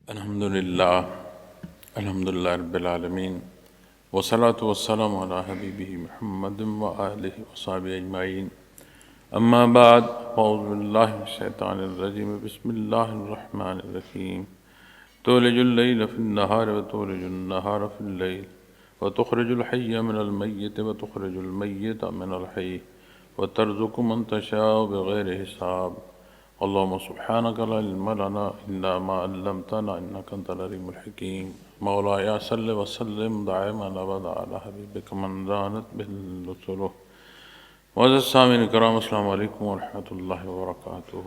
الحمدللہ الحمدللہ رب العالمین والصلاة والسلام علی حبیبہ محمد وآلہ وصحبہ اجمعین اما بعد اعوذ باللہ من الشیطان الرجیم بسم اللہ الرحمن الرحیم تولج اللیل فی النہار وتولج النہار فی اللیل وتخرج الحی من المیت وتخرج المیت من الحی وترزق من تشاء بغیر حساب اللهم سبحانك لا علم لنا إلا ما علمتنا إنك أنت العليم الحكيم مولاي صل وسلم دائما أبدا على حبيبك من دانت به الرسل وعزیز سامعین کرام السلام علیکم ورحمۃ اللہ وبرکاتہ۔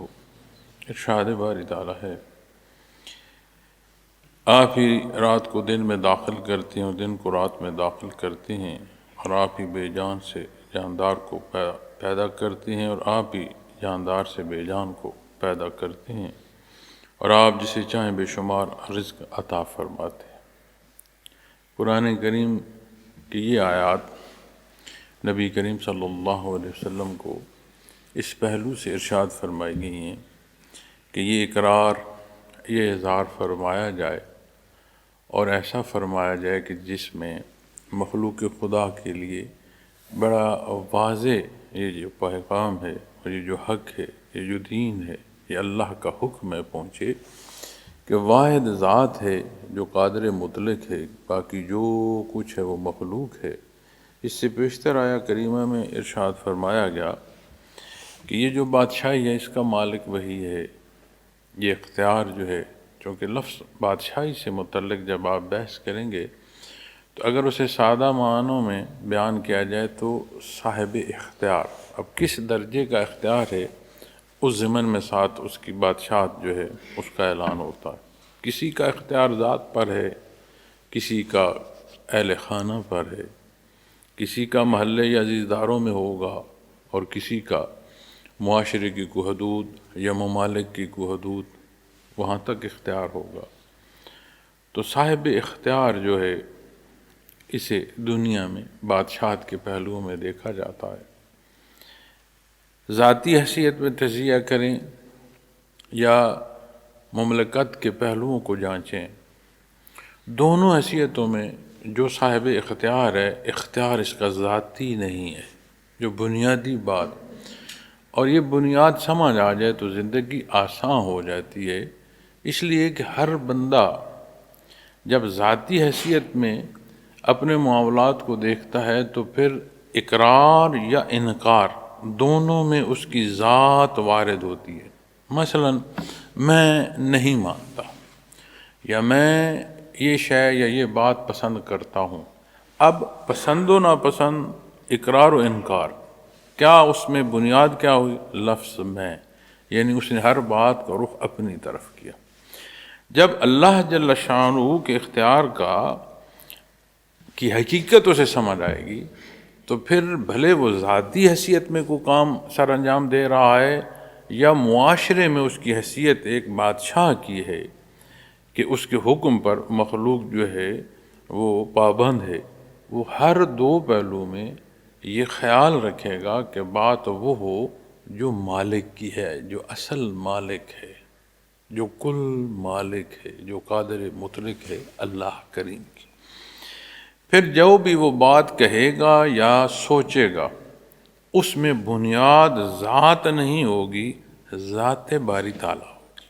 ارشاد باری تعالیٰ ہے، آپ ہی رات کو دن میں داخل کرتے ہیں اور دن کو رات میں داخل کرتے ہیں، اور آپ ہی بے جان سے جاندار کو پیدا کرتے ہیں، اور آپ ہی جاندار سے بے جان کو پیدا کرتے ہیں، اور آپ جسے چاہیں بے شمار رزق عطا فرماتے ہیں۔ قرآن کریم کی یہ آیات نبی کریم صلی اللہ علیہ وسلم کو اس پہلو سے ارشاد فرمائی گئی ہیں کہ یہ اقرار، یہ اظہار فرمایا جائے، اور ایسا فرمایا جائے کہ جس میں مخلوق خدا کے لیے بڑا واضح یہ جو پیغام ہے، اور یہ جو حق ہے، یہ جو دین ہے، یہ اللہ کا حکم ہے، پہنچے کہ واحد ذات ہے جو قادر مطلق ہے، باقی جو کچھ ہے وہ مخلوق ہے۔ اس سے پیشتر آیا کریمہ میں ارشاد فرمایا گیا کہ یہ جو بادشاہی ہے اس کا مالک وہی ہے، یہ اختیار جو ہے، چونکہ لفظ بادشاہی سے متعلق جب آپ بحث کریں گے تو اگر اسے سادہ معنوں میں بیان کیا جائے تو صاحب اختیار، اب کس درجے کا اختیار ہے اس ضمن میں ساتھ اس کی بادشاہت جو ہے اس کا اعلان ہوتا ہے۔ کسی کا اختیار ذات پر ہے، کسی کا اہل خانہ پر ہے، کسی کا محلے یا عزیزداروں میں ہوگا، اور کسی کا معاشرے کی کوئی حدود یا ممالک کی کوئی حدود، وہاں تک اختیار ہوگا۔ تو صاحب اختیار جو ہے اسے دنیا میں بادشاہت کے پہلوؤں میں دیکھا جاتا ہے۔ ذاتی حیثیت میں تجزیہ کریں یا مملکت کے پہلوؤں کو جانچیں، دونوں حیثیتوں میں جو صاحب اختیار ہے، اختیار اس کا ذاتی نہیں ہے، جو بنیادی بات، اور یہ بنیاد سمجھ آ جائے تو زندگی آسان ہو جاتی ہے۔ اس لیے کہ ہر بندہ جب ذاتی حیثیت میں اپنے معاملات کو دیکھتا ہے تو پھر اقرار یا انکار دونوں میں اس کی ذات وارد ہوتی ہے۔ مثلا میں نہیں مانتا، یا میں یہ شے یا یہ بات پسند کرتا ہوں۔ اب پسند و ناپسند، اقرار و انکار، کیا اس میں بنیاد کیا ہوئی؟ لفظ میں، یعنی اس نے ہر بات کا رخ اپنی طرف کیا۔ جب اللہ جل شانہ کے اختیار کی حقیقت اسے سمجھ آئے گی تو پھر بھلے وہ ذاتی حیثیت میں کوئی کام سر انجام دے رہا ہے یا معاشرے میں اس کی حیثیت ایک بادشاہ کی ہے کہ اس کے حکم پر مخلوق جو ہے وہ پابند ہے، وہ ہر دو پہلو میں یہ خیال رکھے گا کہ بات وہ ہو جو مالک کی ہے، جو اصل مالک ہے، جو کل مالک ہے، جو قادر مطلق ہے، اللہ کریم کی۔ پھر جو بھی وہ بات کہے گا یا سوچے گا اس میں بنیاد ذات نہیں ہوگی، ذات باری تعالیٰ ہوگی۔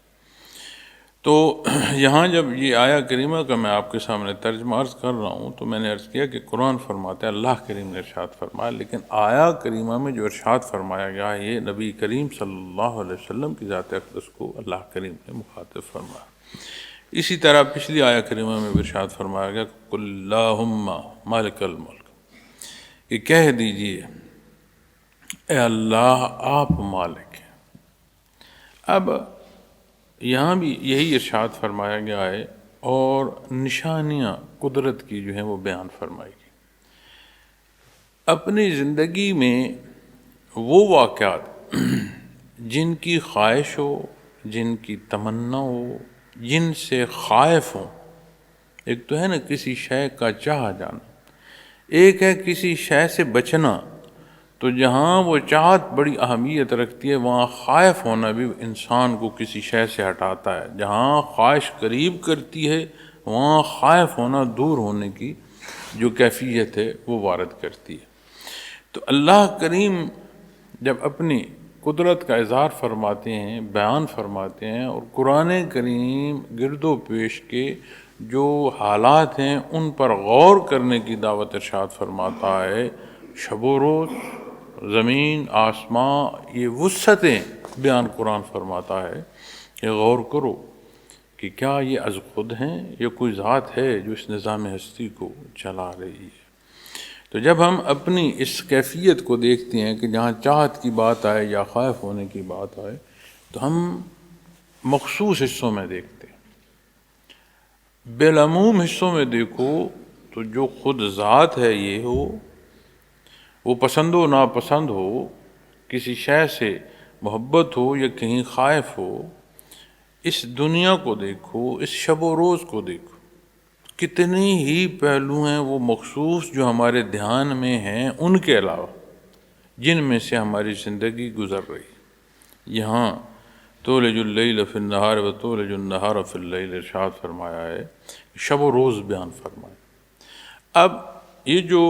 تو یہاں جب یہ آیا کریمہ کا میں آپ کے سامنے ترجمہ عرض کر رہا ہوں تو میں نے عرض کیا کہ قرآن فرماتا ہے، اللہ کریم نے ارشاد فرمایا، لیکن آیا کریمہ میں جو ارشاد فرمایا گیا یہ نبی کریم صلی اللہ علیہ وسلم کی ذات اقدس کو اللہ کریم نے مخاطب فرمایا۔ اسی طرح پچھلی آیا کریمہ میں بھی ارشاد فرمایا گیا، قل اللہم مالک الملک، کہ کہہ دیجئے اے اللہ آپ مالک ہیں۔ اب یہاں بھی یہی ارشاد فرمایا گیا ہے، اور نشانیاں قدرت کی جو ہیں وہ بیان فرمائی گئی۔ اپنی زندگی میں وہ واقعات جن کی خواہش ہو، جن کی تمنا ہو، جن سے خائف ہوں، ایک تو ہے نا کسی شے کا چاہ جانا، ایک ہے کسی شے سے بچنا، تو جہاں وہ چاہت بڑی اہمیت رکھتی ہے وہاں خائف ہونا بھی انسان کو کسی شے سے ہٹاتا ہے. جہاں خواہش قریب کرتی ہے وہاں خائف ہونا دور ہونے کی جو کیفیت ہے وہ وارد کرتی ہے. تو اللہ کریم جب اپنی قدرت کا اظہار فرماتے ہیں، بیان فرماتے ہیں، اور قرآن کریم گرد و پیش کے جو حالات ہیں ان پر غور کرنے کی دعوت ارشاد فرماتا ہے. شب و روز، زمین، آسمان، یہ وسعتیں بیان قرآن فرماتا ہے کہ غور کرو کہ کیا یہ از خود ہیں یا کوئی ذات ہے جو اس نظام ہستی کو چلا رہی ہے. تو جب ہم اپنی اس کیفیت کو دیکھتے ہیں کہ جہاں چاہت کی بات آئے یا خائف ہونے کی بات آئے تو ہم مخصوص حصوں میں دیکھتے ہیں. بالعموم حصوں میں دیکھو تو جو خود ذات ہے یہ ہو، وہ پسند و ناپسند ہو، کسی شے سے محبت ہو یا کہیں خائف ہو، اس دنیا کو دیکھو، اس شب و روز کو دیکھو، کتنے ہی پہلو ہیں وہ مخصوص جو ہمارے دھیان میں ہیں ان کے علاوہ جن میں سے ہماری زندگی گزر رہی. یہاں تولج اللیل فی النہار و تولج النہار فی اللیل ارشاد فرمایا ہے، شب و روز بیان فرمایا. اب یہ جو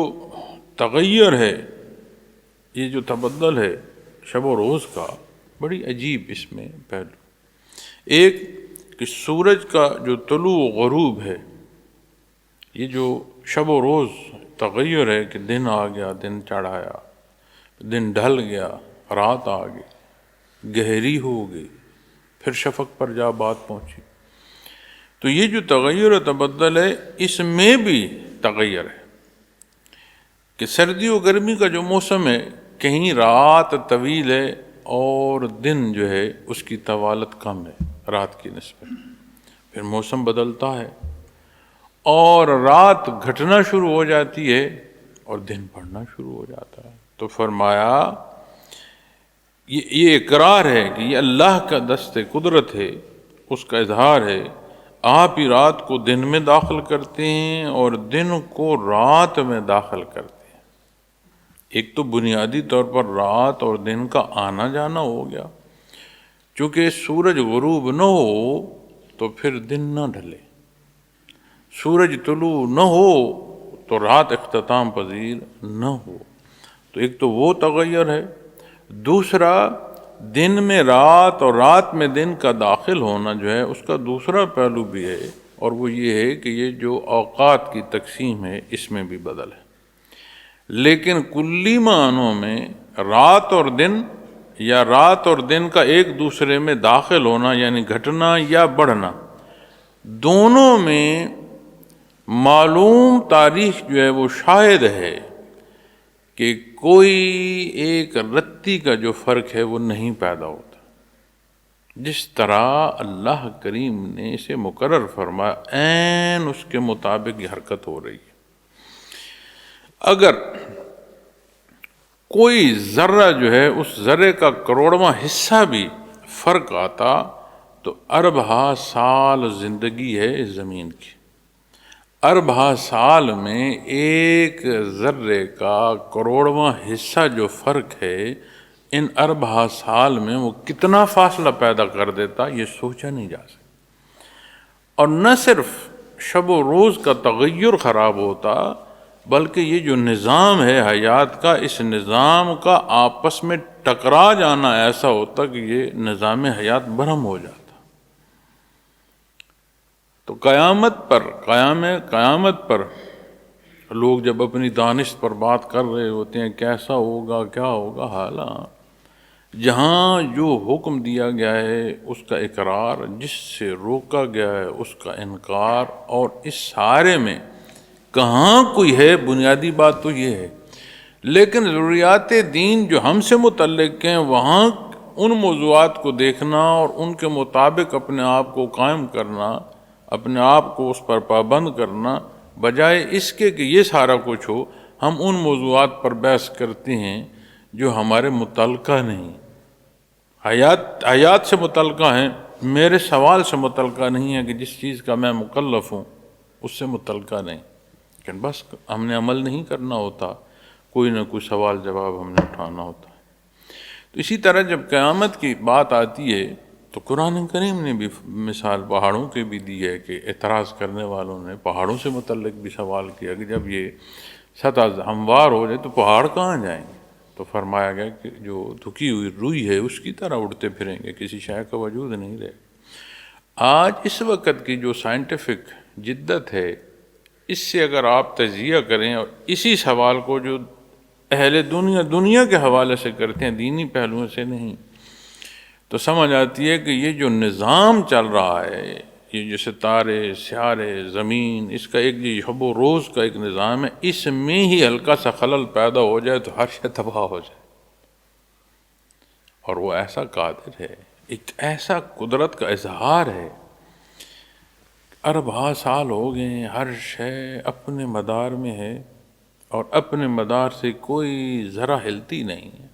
تغیر ہے، یہ جو تبدل ہے شب و روز کا، بڑی عجیب اس میں پہلو. ایک کہ سورج کا جو طلوع و غروب ہے، یہ جو شب و روز تغیر ہے کہ دن آ گیا، دن چڑھایا، دن ڈھل گیا، رات آ گئی، گہری ہو گئی، پھر شفق پر جا بات پہنچی. تو یہ جو تغیر و تبدل ہے اس میں بھی تغیر ہے کہ سردی و گرمی کا جو موسم ہے کہیں رات طویل ہے اور دن جو ہے اس کی طوالت کم ہے رات کی نسبت. پھر موسم بدلتا ہے اور رات گھٹنا شروع ہو جاتی ہے اور دن بڑھنا شروع ہو جاتا ہے. تو فرمایا یہ اقرار ہے کہ یہ اللہ کا دست قدرت ہے، اس کا اظہار ہے. آپ ہی رات کو دن میں داخل کرتے ہیں اور دن کو رات میں داخل کرتے ہیں. ایک تو بنیادی طور پر رات اور دن کا آنا جانا ہو گیا، چونکہ سورج غروب نہ ہو تو پھر دن نہ ڈھلے، سورج طلوع نہ ہو تو رات اختتام پذیر نہ ہو. تو ایک تو وہ تغیر ہے. دوسرا دن میں رات اور رات میں دن کا داخل ہونا جو ہے اس کا دوسرا پہلو بھی ہے، اور وہ یہ ہے کہ یہ جو اوقات کی تقسیم ہے اس میں بھی بدل ہے. لیکن کلی معنوں میں رات اور دن یا رات اور دن کا ایک دوسرے میں داخل ہونا یعنی گھٹنا یا بڑھنا، دونوں میں معلوم تاریخ جو ہے وہ شاہد ہے کہ کوئی ایک رتی کا جو فرق ہے وہ نہیں پیدا ہوتا. جس طرح اللہ کریم نے اسے مقرر فرمایا عین اس کے مطابق یہ حرکت ہو رہی ہے. اگر کوئی ذرہ جو ہے اس ذرے کا کروڑواں حصہ بھی فرق آتا تو اربہ سال زندگی ہے اس زمین کی. اربہ سال میں ایک ذرے کا کروڑواں حصہ جو فرق ہے، ان اربہ سال میں وہ کتنا فاصلہ پیدا کر دیتا یہ سوچا نہیں جا سکتا. اور نہ صرف شب و روز کا تغیر خراب ہوتا بلکہ یہ جو نظام ہے حیات کا، اس نظام کا آپس میں ٹکرا جانا ایسا ہوتا کہ یہ نظام حیات برہم ہو جاتا. تو قیامت پر لوگ جب اپنی دانش پر بات کر رہے ہوتے ہیں کیسا ہوگا کیا ہوگا، حالانکہ جہاں جو حکم دیا گیا ہے اس کا اقرار، جس سے روکا گیا ہے اس کا انکار، اور اس سارے میں کہاں کوئی ہے، بنیادی بات تو یہ ہے. لیکن ضروریات دین جو ہم سے متعلق ہیں وہاں ان موضوعات کو دیکھنا اور ان کے مطابق اپنے آپ کو قائم کرنا، اپنے آپ کو اس پر پابند کرنا، بجائے اس کے کہ یہ سارا کچھ ہو ہم ان موضوعات پر بحث کرتے ہیں جو ہمارے متعلقہ نہیں، حیات سے متعلقہ ہیں، میرے سوال سے متعلقہ نہیں ہے کہ جس چیز کا میں مکلف ہوں اس سے متعلقہ نہیں. لیکن بس ہم نے عمل نہیں کرنا ہوتا. کوئی نہ کوئی سوال جواب ہم نے اٹھانا ہوتا ہے۔ تو اسی طرح جب قیامت کی بات آتی ہے تو قرآن کریم نے بھی مثال پہاڑوں کی بھی دی ہے کہ اعتراض کرنے والوں نے پہاڑوں سے متعلق بھی سوال کیا کہ جب یہ سطح ہموار ہو جائے تو پہاڑ کہاں جائیں گے؟ تو فرمایا گیا کہ جو دھکی ہوئی روئی ہے اس کی طرح اڑتے پھریں گے، کسی شے کا وجود نہیں رہے۔ آج اس وقت کی جو سائنٹیفک جدت ہے، اس سے اگر آپ تجزیہ کریں اور اسی سوال کو جو اہل دنیا کے حوالے سے کرتے ہیں، دینی پہلوؤں سے نہیں، تو سمجھ آتی ہے کہ یہ جو نظام چل رہا ہے، یہ جو ستارے سیارے زمین، اس کا ایک جو شب و روز کا ایک نظام ہے، اس میں ہی ہلکا سا خلل پیدا ہو جائے تو ہر شے تباہ ہو جائے۔ اور وہ ایسا قادر ہے، ایک ایسا قدرت کا اظہار ہے، اربہ سال ہو گئے ہیں، ہر شے اپنے مدار میں ہے اور اپنے مدار سے کوئی ذرا ہلتی نہیں ہے۔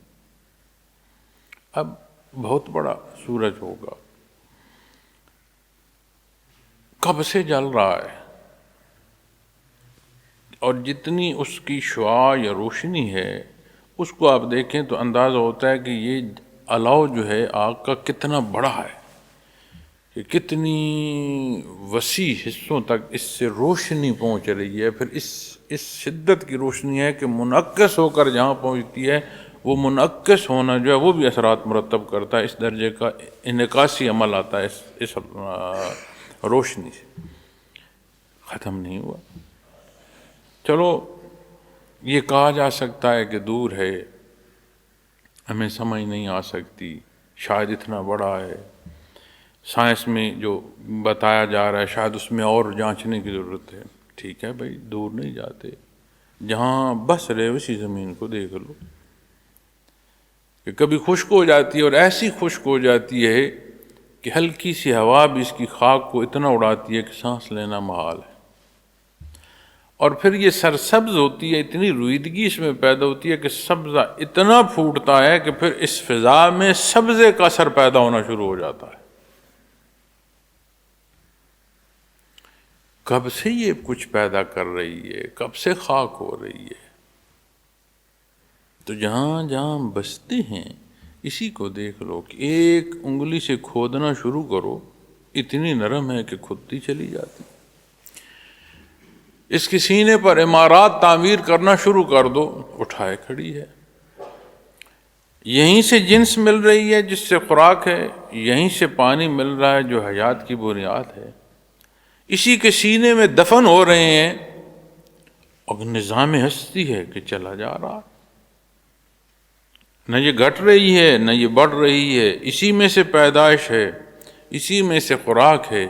اب بہت بڑا سورج ہوگا، کب سے جل رہا ہے، اور جتنی اس کی شعاع یا روشنی ہے اس کو آپ دیکھیں تو اندازہ ہوتا ہے کہ یہ الاؤ جو ہے آگ کا کتنا بڑا ہے، کہ کتنی وسیع حصوں تک اس سے روشنی پہنچ رہی ہے۔ پھر اس شدت کی روشنی ہے کہ منعکس ہو کر جہاں پہنچتی ہے، وہ منعکس ہونا جو ہے وہ بھی اثرات مرتب کرتا ہے، اس درجے کا انعکاسی عمل آتا ہے اس روشنی سے۔ ختم نہیں ہوا۔ چلو یہ کہا جا سکتا ہے کہ دور ہے، ہمیں سمجھ نہیں آ سکتی، شاید اتنا بڑا ہے، سائنس میں جو بتایا جا رہا ہے شاید اس میں اور جانچنے کی ضرورت ہے۔ ٹھیک ہے بھائی، دور نہیں جاتے، جہاں بس رہے اسی زمین کو دیکھ لو کہ کبھی خشک ہو جاتی ہے، اور ایسی خشک ہو جاتی ہے کہ ہلکی سی ہوا بھی اس کی خاک کو اتنا اڑاتی ہے کہ سانس لینا محال ہے، اور پھر یہ سرسبز ہوتی ہے، اتنی رویدگی اس میں پیدا ہوتی ہے کہ سبزہ اتنا پھوٹتا ہے کہ پھر اس فضا میں سبزے کا اثر پیدا ہونا شروع ہو جاتا ہے۔ کب سے یہ کچھ پیدا کر رہی ہے، کب سے خاک ہو رہی ہے۔ تو جہاں جہاں ہم بستے ہیں اسی کو دیکھ لو کہ ایک انگلی سے کھودنا شروع کرو، اتنی نرم ہے کہ کھدتی چلی جاتی۔ اس کے سینے پر عمارات تعمیر کرنا شروع کر دو، اٹھائے کھڑی ہے۔ یہیں سے جنس مل رہی ہے جس سے خوراک ہے، یہیں سے پانی مل رہا ہے جو حیات کی بنیاد ہے، اسی کے سینے میں دفن ہو رہے ہیں، اور نظام ہستی ہے کہ چلا جا رہا، نہ یہ گھٹ رہی ہے نہ یہ بڑھ رہی ہے، اسی میں سے پیدائش ہے، اسی میں سے خوراک ہے،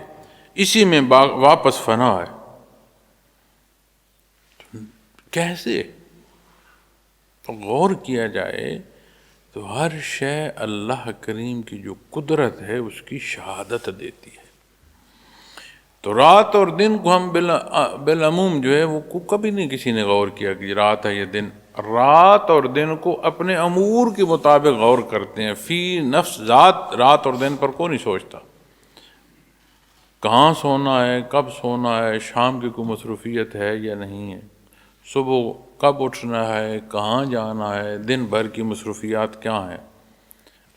اسی میں واپس فنا ہے۔ کیسے؟ تو غور کیا جائے تو ہر شے اللہ کریم کی جو قدرت ہے اس کی شہادت دیتی ہے۔ تو رات اور دن کو ہم بالعموم جو ہے وہ کبھی نہیں کسی نے غور کیا کہ رات ہے یا دن۔ رات اور دن کو اپنے امور کے مطابق غور کرتے ہیں، فی نفس ذات رات اور دن پر کوئی نہیں سوچتا، کہاں سونا ہے، کب سونا ہے، شام کی کوئی مصروفیت ہے یا نہیں ہے، صبح کب اٹھنا ہے، کہاں جانا ہے، دن بھر کی مصروفیات کیا ہیں۔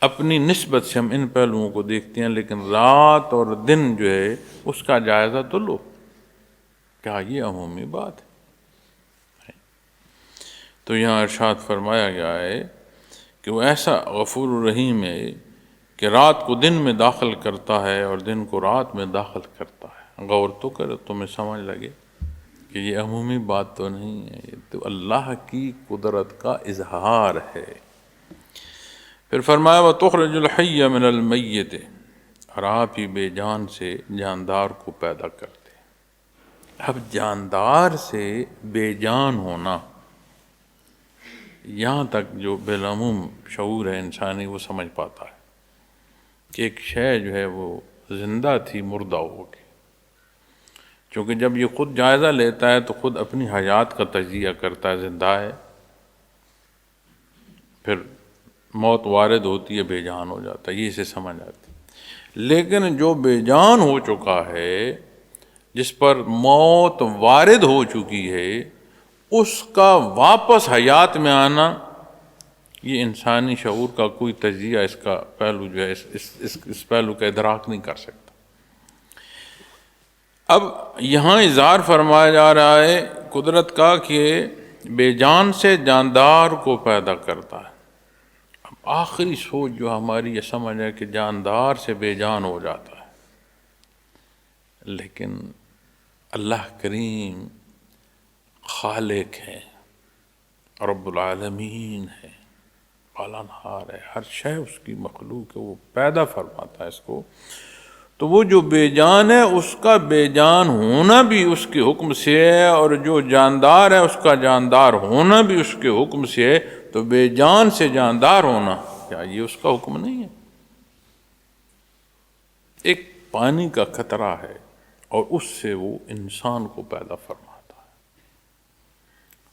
اپنی نسبت سے ہم ان پہلوؤں کو دیکھتے ہیں، لیکن رات اور دن جو ہے اس کا جائزہ تو لو، کیا یہ عمومی بات ہے؟ تو یہاں ارشاد فرمایا گیا ہے کہ وہ ایسا غفور الرحیم ہے کہ رات کو دن میں داخل کرتا ہے اور دن کو رات میں داخل کرتا ہے۔ غور تو کرو، تمہیں سمجھ لگے کہ یہ عمومی بات تو نہیں ہے، یہ تو اللہ کی قدرت کا اظہار ہے۔ پھر فرمایا وَتُخْرِجُ الْحَيَّ مِنَ الْمَيِّتِ، اور آپ ہی بے جان سے جاندار کو پیدا کرتے۔ اب جاندار سے بے جان ہونا، یہاں تک جو بالعموم شعور ہے انسانی وہ سمجھ پاتا ہے کہ ایک شے جو ہے وہ زندہ تھی مردہ ہو گئی۔ چونکہ جب یہ خود جائزہ لیتا ہے تو خود اپنی حیات کا تجزیہ کرتا ہے، زندہ ہے، پھر موت وارد ہوتی ہے، بے جان ہو جاتا ہے، یہ اسے سمجھ آتی۔ لیکن جو بے جان ہو چکا ہے، جس پر موت وارد ہو چکی ہے، اس کا واپس حیات میں آنا، یہ انسانی شعور کا کوئی تجزیہ اس کا پہلو جو ہے اس پہلو کا ادراک نہیں کر سکتا۔ اب یہاں اظہار فرمایا جا رہا ہے قدرت کا کہ بے جان سے جاندار کو پیدا کرتا ہے۔ اب آخری سوچ جو ہماری یہ سمجھ ہے کہ جاندار سے بے جان ہو جاتا ہے، لیکن اللہ کریم خالق ہے، رب العالمین ہے، پالنہار ہے، ہر شے اس کی مخلوق ہے، وہ پیدا فرماتا ہے اس کو۔ تو وہ جو بے جان ہے اس کا بے جان ہونا بھی اس کے حکم سے ہے، اور جو جاندار ہے اس کا جاندار ہونا بھی اس کے حکم سے ہے۔ تو بے جان سے جاندار ہونا کیا یہ اس کا حکم نہیں ہے؟ ایک پانی کا قطرہ ہے اور اس سے وہ انسان کو پیدا فرماتا ہے،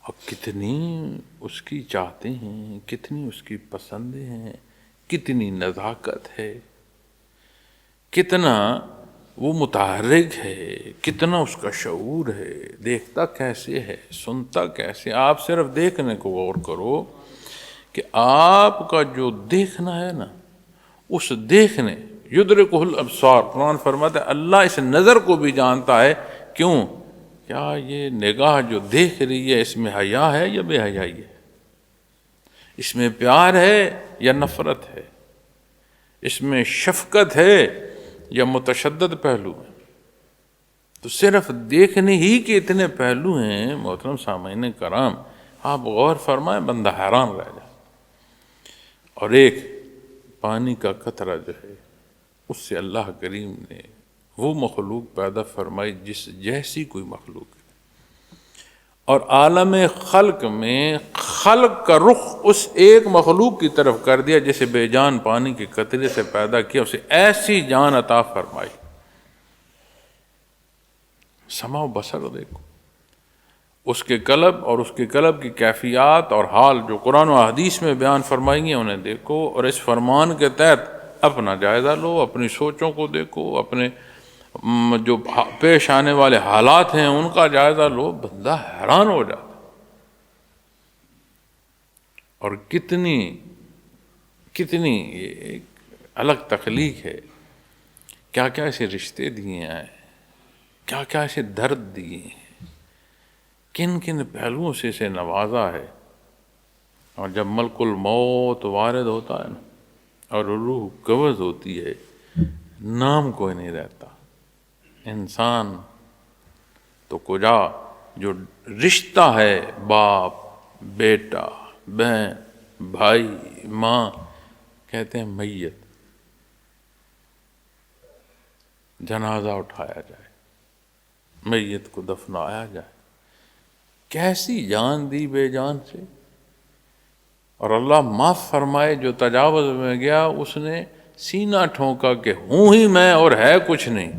اور کتنی اس کی چاہتے ہیں، کتنی اس کی پسندیں ہیں، کتنی نزاکت ہے، کتنا وہ متحرک ہے، کتنا اس کا شعور ہے، دیکھتا کیسے ہے، سنتا کیسے۔ آپ صرف دیکھنے کو غور کرو کہ آپ کا جو دیکھنا ہے نا، اس دیکھنے یدرکہ الابصار، قرآن فرماتا ہے اللہ اس نظر کو بھی جانتا ہے۔ کیوں؟ کیا یہ نگاہ جو دیکھ رہی ہے اس میں حیا ہے یا بے حیائی ہے؟ اس میں پیار ہے یا نفرت ہے؟ اس میں شفقت ہے یا متشدد پہلو ہے؟ تو صرف دیکھنے ہی کے اتنے پہلو ہیں محترم سامعین کرام، آپ غور فرمائیں، بندہ حیران رہ جائے۔ اور ایک پانی کا قطرہ جو ہے اس سے اللہ کریم نے وہ مخلوق پیدا فرمائی جس جیسی کوئی مخلوق ہے، اور عالم خلق میں خلق کا رخ اس ایک مخلوق کی طرف کر دیا جسے بے جان پانی کے قطرے سے پیدا کیا، اسے ایسی جان عطا فرمائی۔ سمع و بصر دیکھو، اس کے قلب اور اس کے قلب کی کیفیات اور حال جو قرآن و حدیث میں بیان فرمائی ہیں انہیں دیکھو، اور اس فرمان کے تحت اپنا جائزہ لو، اپنی سوچوں کو دیکھو، اپنے جو پیش آنے والے حالات ہیں ان کا جائزہ لو، بندہ حیران ہو جاتا۔ اور کتنی ایک الگ تخلیق ہے، کیا کیا ایسے رشتے دیے ہیں، کیا کیا ایسے درد دیے ہیں، کن کن پہلوؤں سے اسے نوازا ہے۔ اور جب ملک الموت وارد ہوتا ہے نا اور روح قبض ہوتی ہے، نام کوئی نہیں رہتا، انسان تو کجا جو رشتہ ہے، باپ بیٹا بہن بھائی ماں، کہتے ہیں میت، جنازہ اٹھایا جائے، میت کو دفنایا جائے، کیسی جان دی بے جان سے۔ اور اللہ معاف فرمائے جو تجاوز میں گیا اس نے سینہ ٹھونکا کہ ہوں ہی میں اور ہے کچھ نہیں،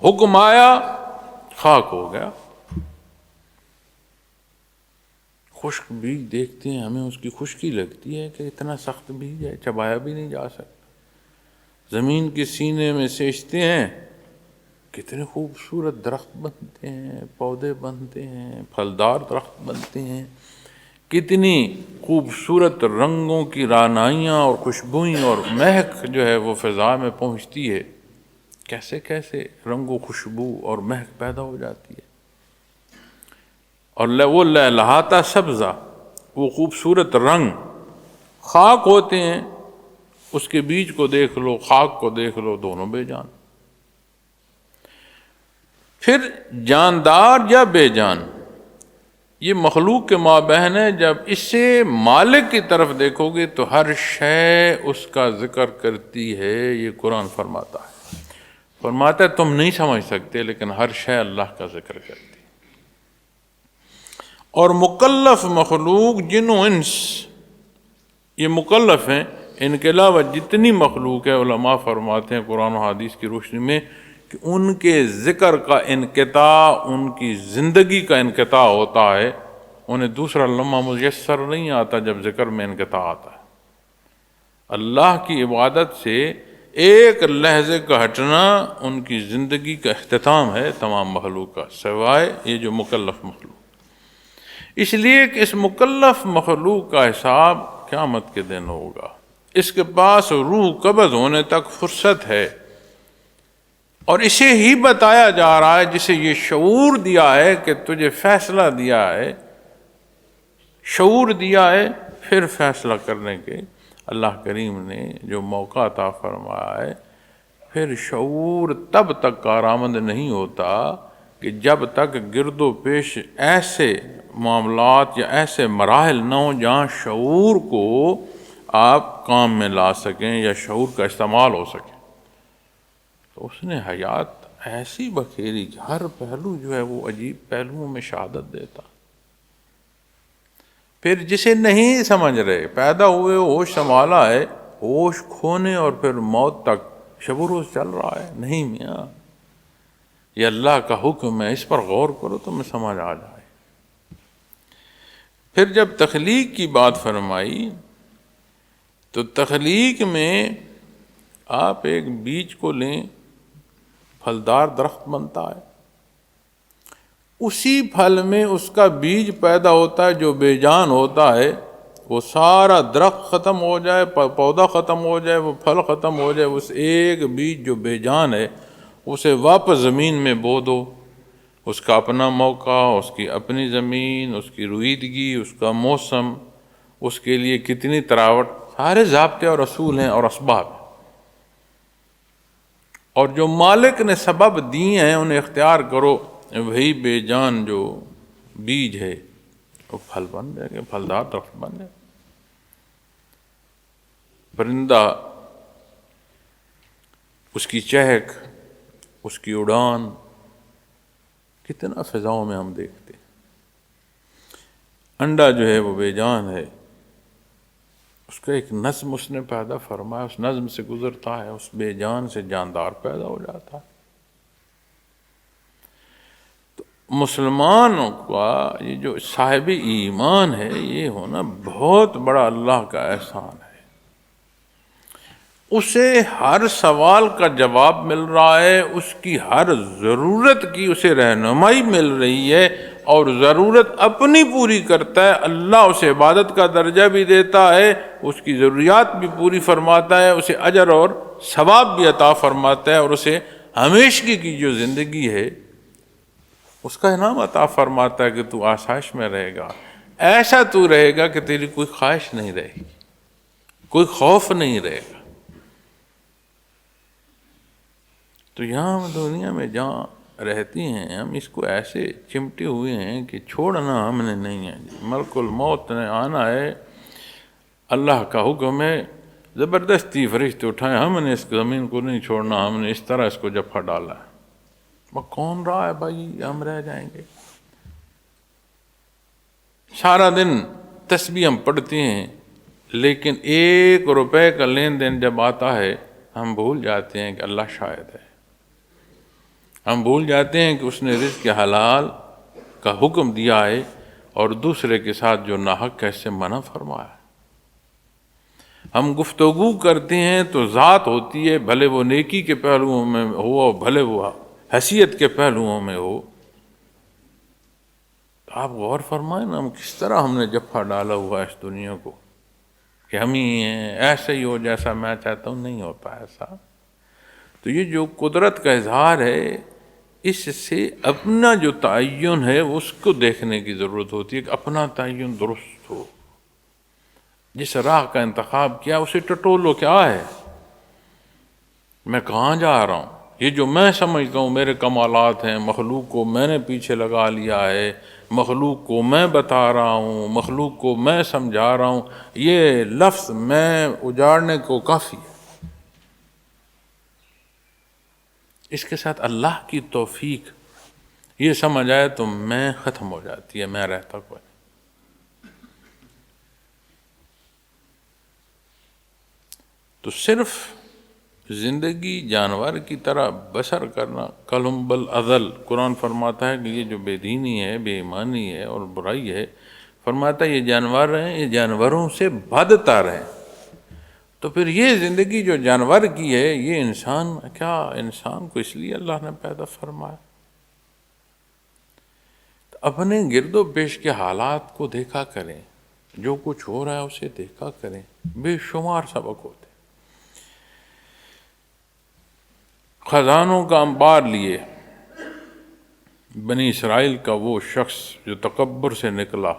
حکم آیا خاک ہو گیا۔ خشک بیج دیکھتے ہیں ہمیں اس کی خشکی لگتی ہے کہ اتنا سخت بیج ہے، چبایا بھی نہیں جا سکتا۔ زمین کے سینے میں سینچتے ہیں، کتنے خوبصورت درخت بنتے ہیں، پودے بنتے ہیں، پھلدار درخت بنتے ہیں، کتنی خوبصورت رنگوں کی رعنائیاں اور خوشبوئیں اور مہک جو ہے وہ فضا میں پہنچتی ہے، کیسے کیسے رنگ و خوشبو اور مہک پیدا ہو جاتی ہے۔ اور وہ لہلاتا سبزہ، وہ خوبصورت رنگ، خاک ہوتے ہیں، اس کے بیج کو دیکھ لو، خاک کو دیکھ لو، دونوں بے جان۔ پھر جاندار یا بے جان، یہ مخلوق کے مابین ہے۔ جب اسے مالک کی طرف دیکھو گے تو ہر شے اس کا ذکر کرتی ہے۔ یہ قرآن فرماتا ہے تم نہیں سمجھ سکتے لیکن ہر شے اللہ کا ذکر کرتی ہے۔ اور مکلف مخلوق جن و انس، یہ مکلف ہیں، ان کے علاوہ جتنی مخلوق ہے علماء فرماتے ہیں قرآن و حدیث کی روشنی میں کہ ان کے ذکر کا انقطاع، ان کی زندگی کا انقطاع ہوتا ہے، انہیں دوسرا لمحہ میسر نہیں آتا جب ذکر میں انقطاع آتا ہے۔ اللہ کی عبادت سے ایک لحظے کا ہٹنا ان کی زندگی کا اختتام ہے تمام مخلوق کا، سوائے یہ جو مکلف مخلوق۔ اس لیے کہ اس مکلف مخلوق کا حساب قیامت کے دن ہوگا، اس کے پاس روح قبض ہونے تک فرصت ہے، اور اسے ہی بتایا جا رہا ہے جسے یہ شعور دیا ہے کہ تجھے فیصلہ دیا ہے، شعور دیا ہے، پھر فیصلہ کرنے کے اللہ کریم نے جو موقع عطا فرمایا ہے۔ پھر شعور تب تک کارآمد نہیں ہوتا کہ جب تک گرد و پیش ایسے معاملات یا ایسے مراحل نہ ہوں جہاں شعور کو آپ کام میں لا سکیں یا شعور کا استعمال ہو سکے۔ تو اس نے حیات ایسی بکھیری کہ ہر پہلو جو ہے وہ عجیب پہلوؤں میں شہادت دیتا۔ پھر جسے نہیں سمجھ رہے، پیدا ہوئے ہوش سنبھالا ہے، ہوش کھونے اور پھر موت تک شب و روز چل رہا ہے، نہیں میاں یہ اللہ کا حکم ہے، اس پر غور کرو تو میں سمجھ آ جائے۔ پھر جب تخلیق کی بات فرمائی تو تخلیق میں آپ ایک بیج کو لیں، پھلدار درخت بنتا ہے، اسی پھل میں اس کا بیج پیدا ہوتا ہے جو بے جان ہوتا ہے، وہ سارا درخت ختم ہو جائے، پودا ختم ہو جائے، وہ پھل ختم ہو جائے، اس ایک بیج جو بے جان ہے اسے واپس زمین میں بو دو، اس کا اپنا موقع، اس کی اپنی زمین، اس کی رویدگی، اس کا موسم، اس کے لیے کتنی تراوٹ، سارے ضابطے اور اصول ہیں اور اسباب ہیں، اور جو مالک نے سبب دیے ہیں انہیں اختیار کرو، وہی بے جان جو بیج ہے وہ پھل بن جائے گا، پھلدار درخت بن جائے گا۔ پرندہ، اس کی چہک، اس کی اڑان، کتنا فضاؤں میں ہم دیکھتے ہیں۔ انڈا جو ہے وہ بے جان ہے، اس کا ایک نظم اس نے پیدا فرمایا، اس نظم سے گزرتا ہے، اس بے جان سے جاندار پیدا ہو جاتا ہے۔ تو مسلمانوں کا یہ جو صاحب ایمان ہے، یہ ہونا بہت بڑا اللہ کا احسان ہے۔ اسے ہر سوال کا جواب مل رہا ہے، اس کی ہر ضرورت کی اسے رہنمائی مل رہی ہے، اور ضرورت اپنی پوری کرتا ہے، اللہ اسے عبادت کا درجہ بھی دیتا ہے، اس کی ضروریات بھی پوری فرماتا ہے، اسے اجر اور ثواب بھی عطا فرماتا ہے، اور اسے ہمیشگی کی جو زندگی ہے اس کا انعام عطا فرماتا ہے کہ تو آسائش میں رہے گا، ایسا تو رہے گا کہ تیری کوئی خواہش نہیں رہے گی، کوئی خوف نہیں رہے گا۔ تو یہاں ہم دنیا میں جہاں رہتی ہیں، ہم اس کو ایسے چمٹے ہوئے ہیں کہ چھوڑنا ہم نے نہیں ہے، ملک الموت نے آنا ہے، اللہ کا حکم ہے، زبردستی فرشتے اٹھائیں، ہم نے اس زمین کو نہیں چھوڑنا، ہم نے اس طرح اس کو جفا ڈالا ہے۔ وہ کون رہا ہے بھائی، ہم رہ جائیں گے۔ سارا دن تسبیح ہم پڑھتے ہیں، لیکن 1 روپے کا لین دین جب آتا ہے ہم بھول جاتے ہیں کہ اللہ شاہد ہے، ہم بھول جاتے ہیں کہ اس نے رزق حلال کا حکم دیا ہے اور دوسرے کے ساتھ جو ناحق ہے اس سے منع فرمایا ہے۔ ہم گفتگو کرتے ہیں تو ذات ہوتی ہے، بھلے وہ نیکی کے پہلوؤں میں ہو، بھلے وہ حیثیت کے پہلوؤں میں ہو۔ تو آپ غور فرمائیں نا، ہم کس طرح ہم نے جفا ڈالا ہوا اس دنیا کو کہ ہم ہی ہیں، ایسے ہی ہو جیسا میں چاہتا ہوں، نہیں ہوتا ایسا۔ تو یہ جو قدرت کا اظہار ہے، اس سے اپنا جو تعین ہے اس کو دیکھنے کی ضرورت ہوتی ہے کہ اپنا تعین درست ہو، جس راہ کا انتخاب کیا اسے ٹٹولو، کیا ہے، میں کہاں جا رہا ہوں، یہ جو میں سمجھتا ہوں میرے کمالات ہیں، مخلوق کو میں نے پیچھے لگا لیا ہے، مخلوق کو میں بتا رہا ہوں، مخلوق کو میں سمجھا رہا ہوں، یہ لفظ میں اجاڑنے کو کافی ہے۔ اس کے ساتھ اللہ کی توفیق یہ سمجھ آئے تو میں ختم ہو جاتی ہے، میں رہتا کوئی نہیں۔ تو صرف زندگی جانور کی طرح بسر کرنا کلم بالعدل، قرآن فرماتا ہے کہ یہ جو بے دینی ہے، بے ایمانی ہے اور برائی ہے، فرماتا ہے یہ جانور ہیں، یہ جانوروں سے بدتر ہیں۔ تو پھر یہ زندگی جو جانور کی ہے، یہ انسان کیا، انسان کو اس لیے اللہ نے پیدا فرمایا۔ اپنے گرد و پیش کے حالات کو دیکھا کریں، جو کچھ ہو رہا ہے اسے دیکھا کریں، بے شمار سبق ہوتے۔ خزانوں کا انبار لیے بنی اسرائیل کا وہ شخص جو تکبر سے نکلا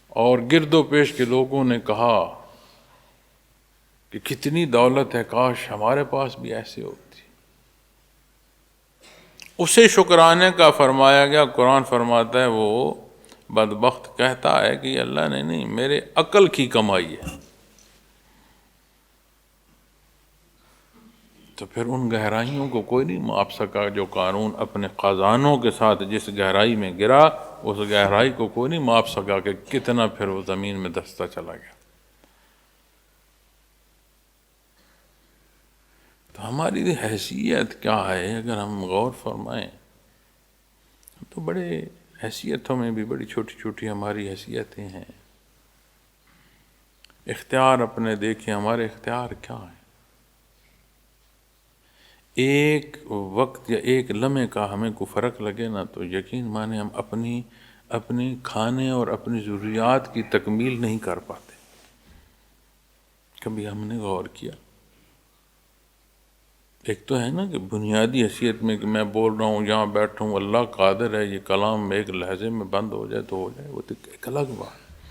اور گرد و پیش کے لوگوں نے کہا کہ کتنی دولت ہے، کاش ہمارے پاس بھی ایسے ہوتی، اسے شکرانے کا فرمایا گیا۔ قرآن فرماتا ہے وہ بدبخت کہتا ہے کہ اللہ نے نہیں، میرے عقل کی کمائی ہے۔ تو پھر ان گہرائیوں کو کوئی نہیں ماپ سکا جو قارون اپنے خزانوں کے ساتھ جس گہرائی میں گرا، اس گہرائی کو کوئی نہیں ماپ سکا کہ کتنا پھر وہ زمین میں دھستا چلا گیا۔ تو ہماری حیثیت کیا ہے اگر ہم غور فرمائیں تو بڑے حیثیتوں میں بھی بڑی چھوٹی چھوٹی ہماری حیثیتیں ہیں۔ اختیار اپنے دیکھیں، ہمارے اختیار کیا ہیں؟ ایک وقت یا ایک لمحے کا ہمیں کوئی فرق لگے نا تو یقین مانے ہم اپنی کھانے اور اپنی ضروریات کی تکمیل نہیں کر پاتے۔ کبھی ہم نے غور کیا؟ ایک تو ہے نا کہ بنیادی حیثیت میں کہ میں بول رہا ہوں، یہاں بیٹھا ہوں، اللہ قادر ہے یہ کلام ایک لہجے میں بند ہو جائے تو ہو جائے، وہ تو ایک الگ بات۔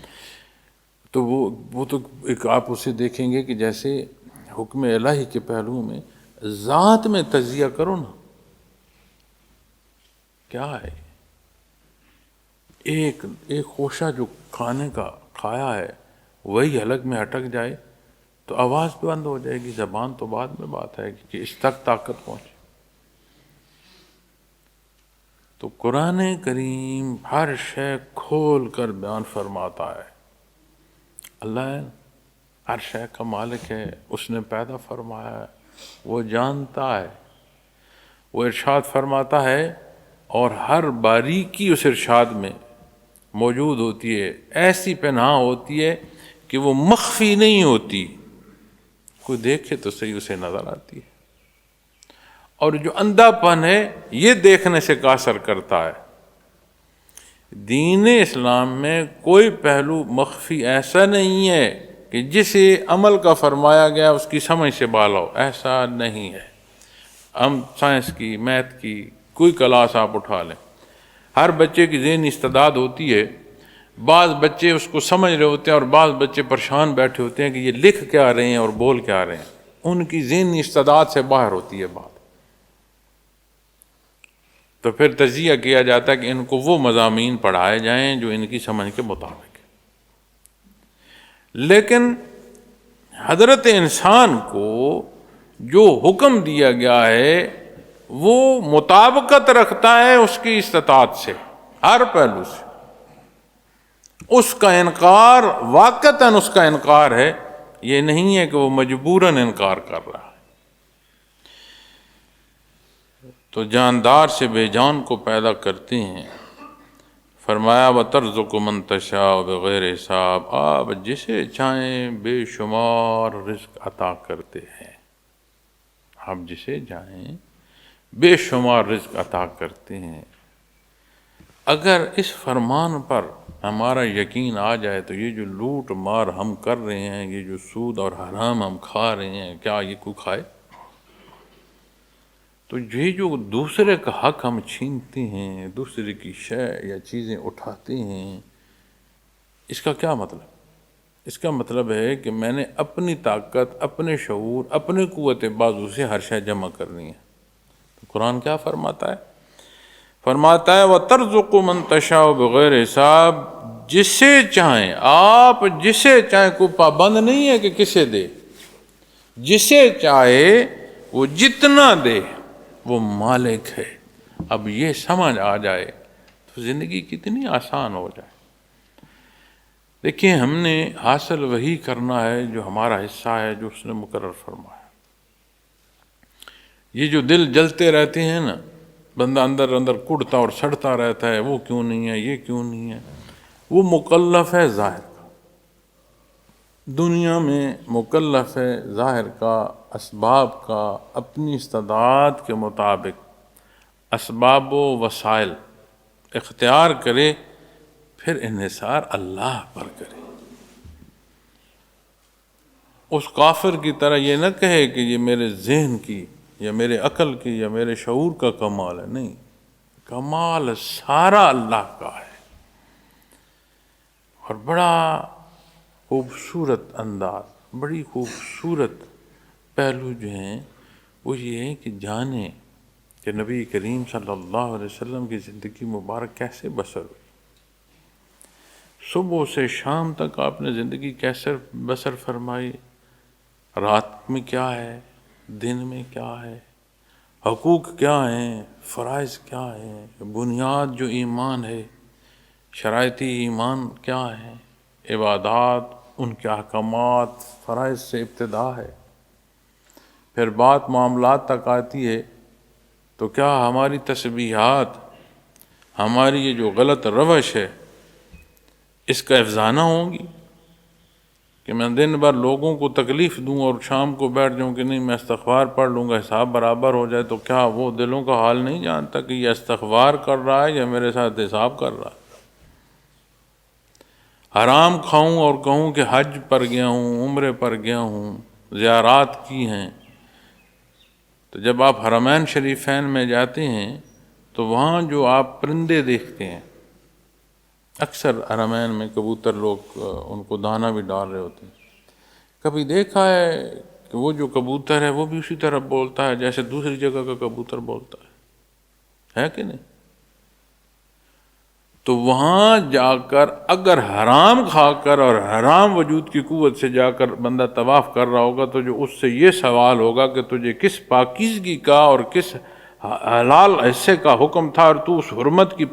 تو وہ تو ایک آپ اسے دیکھیں گے کہ جیسے حکم الہی کے پہلو میں ذات میں تجزیہ کرو نا، کیا ہے ایک خوشہ جو کھانے کا کھایا ہے وہی حلق میں اٹک جائے تو آواز بند ہو جائے گی، زبان تو بعد میں بات ہے کہ اس تک طاقت پہنچے۔ تو قرآن کریم ہر شے کھول کر بیان فرماتا ہے۔ اللہ ہر شے کا مالک ہے، اس نے پیدا فرمایا ہے، وہ جانتا ہے۔ وہ ارشاد فرماتا ہے اور ہر باریکی اس ارشاد میں موجود ہوتی ہے، ایسی پناہ ہوتی ہے کہ وہ مخفی نہیں ہوتی، کوئی دیکھے تو صحیح اسے نظر آتی ہے۔ اور جو اندھا پن ہے یہ دیکھنے سے قاصر کرتا ہے۔ دین اسلام میں کوئی پہلو مخفی ایسا نہیں ہے کہ جسے عمل کا فرمایا گیا اس کی سمجھ سے بالا ہو، ایسا نہیں ہے۔ ہم سائنس کی، میتھ کی کوئی کلاس آپ اٹھا لیں، ہر بچے کی ذہنی استعداد ہوتی ہے، بعض بچے اس کو سمجھ رہے ہوتے ہیں اور بعض بچے پریشان بیٹھے ہوتے ہیں کہ یہ لکھ کیا رہے ہیں اور بول کیا رہے ہیں، ان کی ذہنی استعداد سے باہر ہوتی ہے بات۔ تو پھر تجزیہ کیا جاتا ہے کہ ان کو وہ مضامین پڑھائے جائیں جو ان کی سمجھ کے مطابق ہے۔ لیکن حضرت انسان کو جو حکم دیا گیا ہے وہ مطابقت رکھتا ہے اس کی استطاعت سے، ہر پہلو سے۔ اس کا انکار واقعتاً اس کا انکار ہے، یہ نہیں ہے کہ وہ مجبوراً انکار کر رہا ہے۔ تو جاندار سے بے جان کو پیدا کرتے ہیں، فرمایا وَتَرْزُقُ مَن تَشَاءُ بِغَيْرِ حساب، آپ جسے چاہیں بے شمار رزق عطا کرتے ہیں، آپ جسے چاہیں بے شمار رزق عطا کرتے ہیں۔ اگر اس فرمان پر ہمارا یقین آ جائے تو یہ جو لوٹ مار ہم کر رہے ہیں، یہ جو سود اور حرام ہم کھا رہے ہیں، کیا یہ کوئی کھائے؟ تو یہ جو دوسرے کا حق ہم چھینتے ہیں، دوسرے کی شے یا چیزیں اٹھاتے ہیں، اس کا کیا مطلب؟ اس کا مطلب ہے کہ میں نے اپنی طاقت، اپنے شعور، اپنے قوت بازو سے ہر شے جمع کرنی ہے۔ تو قرآن کیا فرماتا ہے؟ فرماتا ہے وَتَرْزُقُ مَن تَشَاءُ بِغَيْرِ حساب، جسے چاہیں آپ، جسے چاہیں، کوئی پابند نہیں ہے کہ کسے دے، جسے چاہے وہ جتنا دے، وہ مالک ہے۔ اب یہ سمجھ آ جائے تو زندگی کتنی آسان ہو جائے۔ دیکھیں ہم نے حاصل وہی کرنا ہے جو ہمارا حصہ ہے، جو اس نے مقرر فرمایا۔ یہ جو دل جلتے رہتے ہیں نا، بندہ اندر اندر کڑتا اور سڑتا رہتا ہے، وہ کیوں نہیں ہے، یہ کیوں نہیں ہے، وہ مکلف ہے ظاہر کا، دنیا میں مکلف ہے ظاہر کا، اسباب کا، اپنی استطاعت کے مطابق اسباب و وسائل اختیار کرے پھر انحصار اللہ پر کرے. اس کافر کی طرح یہ نہ کہے کہ یہ میرے ذہن کی یا میرے عقل کی یا میرے شعور کا کمال ہے. نہیں، کمال سارا اللہ کا ہے. اور بڑا خوبصورت انداز، بڑی خوبصورت پہلو جو ہیں وہ یہ ہے کہ جانیں کہ نبی کریم صلی اللہ علیہ وسلم کی زندگی مبارک کیسے بسر ہوئی. صبح سے شام تک آپ نے زندگی کیسے بسر فرمائی، رات میں کیا ہے، دن میں کیا ہے، حقوق کیا ہیں، فرائض کیا ہیں، بنیاد جو ایمان ہے، شرائطی ایمان کیا ہیں، عبادات، ان کے احکامات، فرائض سے ابتدا ہے. پھر بات معاملات تک آتی ہے تو کیا ہماری تسبیحات، ہماری یہ جو غلط روش ہے اس کا افزانہ ہوگی کہ میں دن بھر لوگوں کو تکلیف دوں اور شام کو بیٹھ جاؤں کہ نہیں میں استغفار پڑھ لوں گا حساب برابر ہو جائے. تو کیا وہ دلوں کا حال نہیں جانتا کہ یہ استغفار کر رہا ہے یا میرے ساتھ حساب کر رہا ہے؟ حرام کھاؤں اور کہوں کہ حج پر گیا ہوں، عمرے پر گیا ہوں، زیارات کی ہیں. تو جب آپ حرمین شریفین میں جاتے ہیں تو وہاں جو آپ پرندے دیکھتے ہیں، اکثر حرمین میں کبوتر لوگ ان کو دانہ بھی ڈال رہے ہوتے ہیں. کبھی دیکھا ہے کہ وہ جو کبوتر ہے وہ بھی اسی طرح بولتا ہے جیسے دوسری جگہ کا کبوتر بولتا ہے کہ نہیں؟ تو وہاں جا کر اگر حرام کھا کر اور حرام وجود کی قوت سے جا کر بندہ طواف کر رہا ہوگا تو جو اس سے یہ سوال ہوگا کہ تجھے کس پاکیزگی کا اور کس حلال حصے کا حکم تھا اور تو اس حرمت کی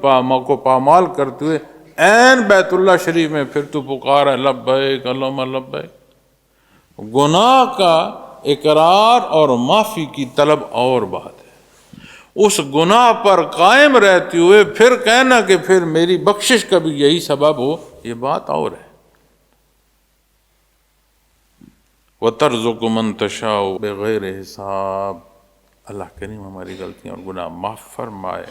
کو پامال کرتے ہوئے عین بیت اللہ شریف میں پھر تو پکار ہے لبیک اللہم لبیک. گناہ کا اقرار اور معافی کی طلب اور بات ہے، اس گناہ پر قائم رہتے ہوئے پھر کہنا کہ پھر میری بخشش کا بھی یہی سبب ہو، یہ بات اور ہے. وَتَرْزُقُ مَن تَشَاءُ بِغَيْرِ حساب. اللہ کریم ہماری غلطیاں اور گناہ معاف فرمائے،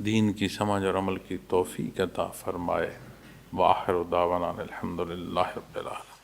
دین کی سمجھ اور عمل کی توفیق عطا فرمائے. وآخر دعوانا الحمدللہ رب العالمین.